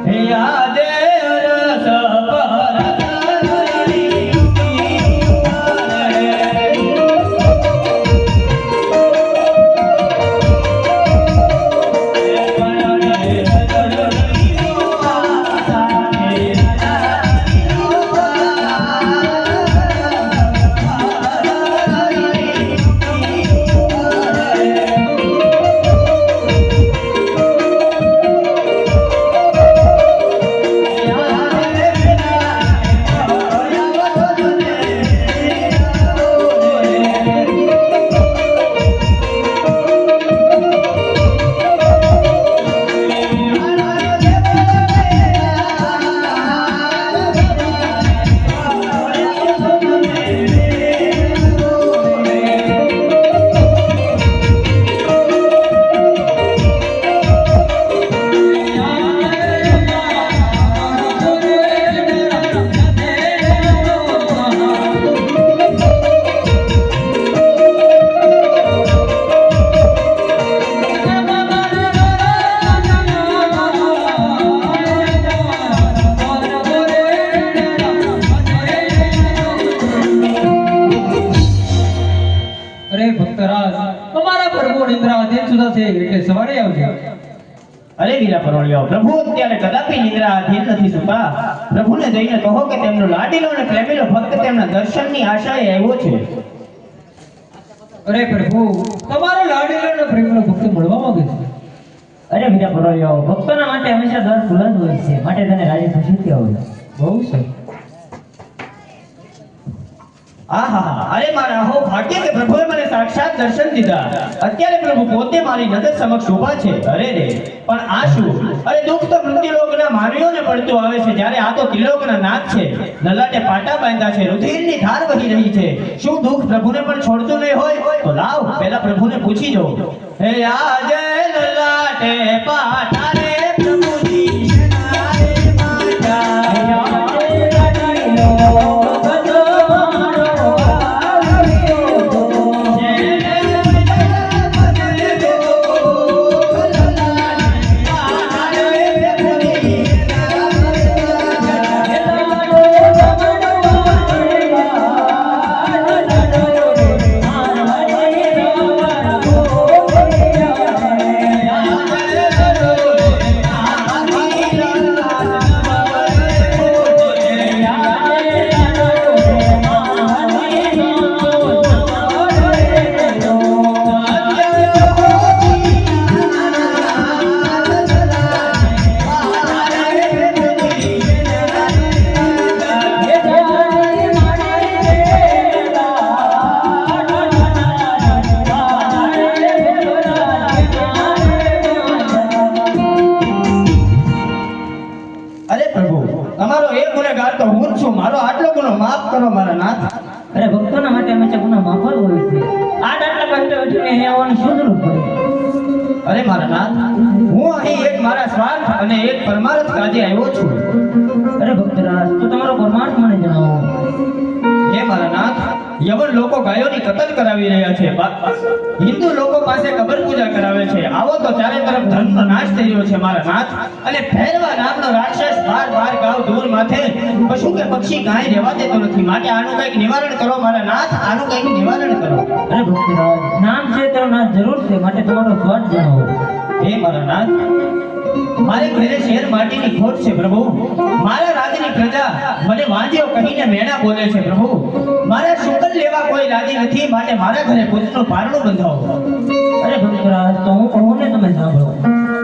કરી યાદે રસ સવારે આવજો. અરે વીરા પરોળિયો, પ્રભુ અત્યારે કદાપી નિદ્રાધીન નથી સુતા. પ્રભુને જઈને કહો કે તેમનો લાડીલો અને પ્રેમીલો ભક્ત તેમના દર્શનની આશાએ આવ્યો છે. અરે પ્રભુ, તમારો લાડીલો અને પ્રેમીલો ભક્ત મળવા માંગે છે. અરે વીરા પરોળિયો, ભક્તોના માટે હંમેશા દર બુલંદ હોય છે, માટે તને રાજી ખુશી થયો. બહુ સરસ. આહા, અરે મારા હો ભાગ્ય કે પ્રભુએ મને સાક્ષાત દર્શન દીધા. અત્યારે પ્રભુ પોતે મારી નજર સમક્ષ ઊભા છે. અરે રે, પણ આ શું? અરે દુઃખ તો મૃત્યુલોકના માનવીઓને પડતું આવે છે, જ્યારે આ તો ત્રિલોકના નાથ છે. લલાટે પાટા બાંધ્યા છે, રુધિરની ધાર વહી રહી છે. શું દુઃખ પ્રભુને પણ છોડતું નહીં હોય? તો લાવ પહેલા પ્રભુને પૂછી જો. હે આજે લલાટે પાટા રે પ્રભુજી શનારે માતા. મારો આટલો ગુનો માફ કરો મારા નાથ. અરે ભક્તોના માટે હંમેશા ગુનો માફ જ હોય છે. આટલા કષ્ટ ઉઠીને અહીંયા આવવાનું શું જરૂર પડે? અરે મારા નાથ, હું અહીં એક મારા સ્વાર્થ અને એક પરમાર્થ કાજે આવ્યો છું. અરે ભક્તરાજ, તો તમારો પરમાર્થ મને જણાવો. હે મારા નાથ, યવન લોકો ગાયોની કતલ કરાવી રહ્યા છે. હિન્દુ લોકો પાસે કબર પૂજા કરાવે છે. આવો તો ચારે તરફ ધર્મનો નાશ થઈ રહ્યો છે મારા નાથ. અને ભૈરવા નામનો રાક્ષસ બાર ગાવ દૂર માથે પશુ કે પક્ષી કાંઈ રહેવા દેતો નથી. માટે આનું કંઈક નિવારણ કરો મારા નાથ, આનું કંઈક નિવારણ કરો. અરે ભક્તરાજ, નામ છે તેનો નાશ જરૂર છે, માટે તમારો સ્વાર્થ જણાવો. હે મારા નાથ, મારે ઘરે શેર માટીની ખોટ છે પ્રભુ. મારા રાજની પ્રજા મને વાંજ્યો કહીને મેણા બોલે છે પ્રભુ. મારા શુકલ લેવા કોઈ રાજી નથી, માટે મારા ઘરે પૂજનું પારણું બંધાવો. અરે ભક્તરાજ, તો હું કહું ને તમે સાંભળો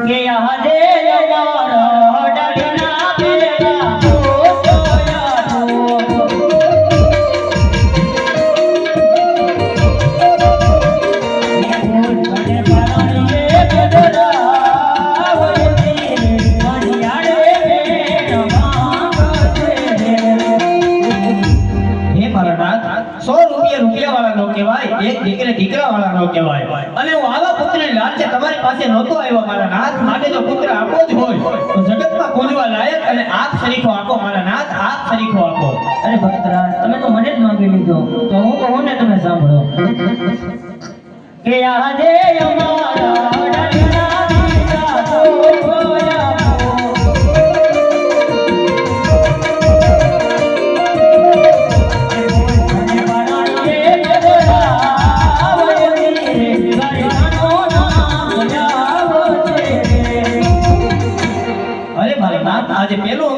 કે આજે અમારા ડગના પેલા એક દીકરા વાળા નો કહેવાય. અને હું આવા પુત્રની લાલચે તમારી પાસે નહોતો આવ્યો મારા નાથ. માટે જો પુત્ર આપો જ હોય તો જગતમાં પૂજવા લાયક અને આપ શરીફો આપો મારા નાથ, આપ શરીફો આપો. અરે ભક્તરાજ, તમે તો મને જ માંગી લીધો, તો હું કહું ને તમે સાંભળો કે આજે અમારા ડગના દીકરા તો જોયા આજે પેલું